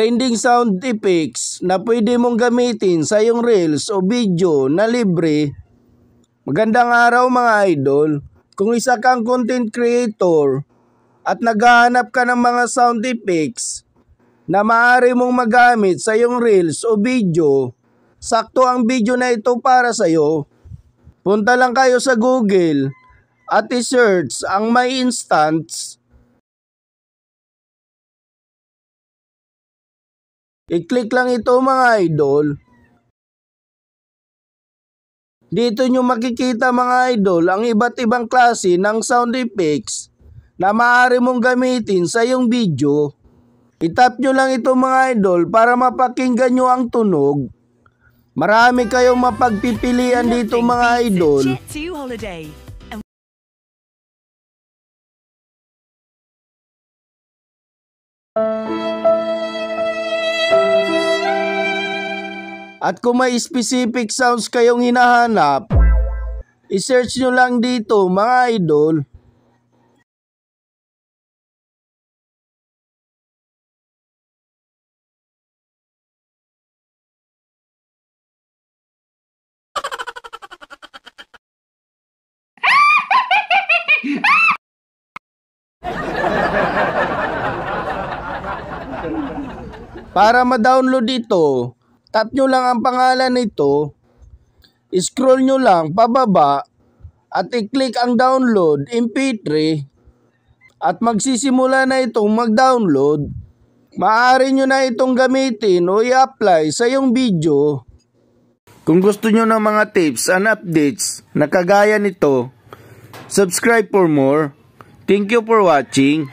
trending sound effects na pwede mong gamitin sa iyong reels o video na libre. Magandang araw mga idol. Kung isa kang content creator at naghahanap ka ng mga sound effects na maaari mong magamit sa iyong reels o video, sakto ang video na ito para sa iyo. Punta lang kayo sa Google at i-search ang My Instants. I-click lang ito mga idol. Dito nyo makikita mga idol ang iba't ibang klase ng sound effects na maaari mong gamitin sa iyong video. I-tap nyo lang ito mga idol para mapakinggan nyo ang tunog. Marami kayong mapagpipilian dito mga idol. At kung may specific sounds kayong hinahanap, i-search nyo lang dito mga idol. Para ma-download ito, tap nyo lang ang pangalan nito, scroll nyo lang pababa at i-click ang download MP3 at magsisimula na itong mag-download. Maaari nyo na itong gamitin o i-apply sa iyong video. Kung gusto nyo ng mga tips and updates na kagaya nito, subscribe for more. Thank you for watching.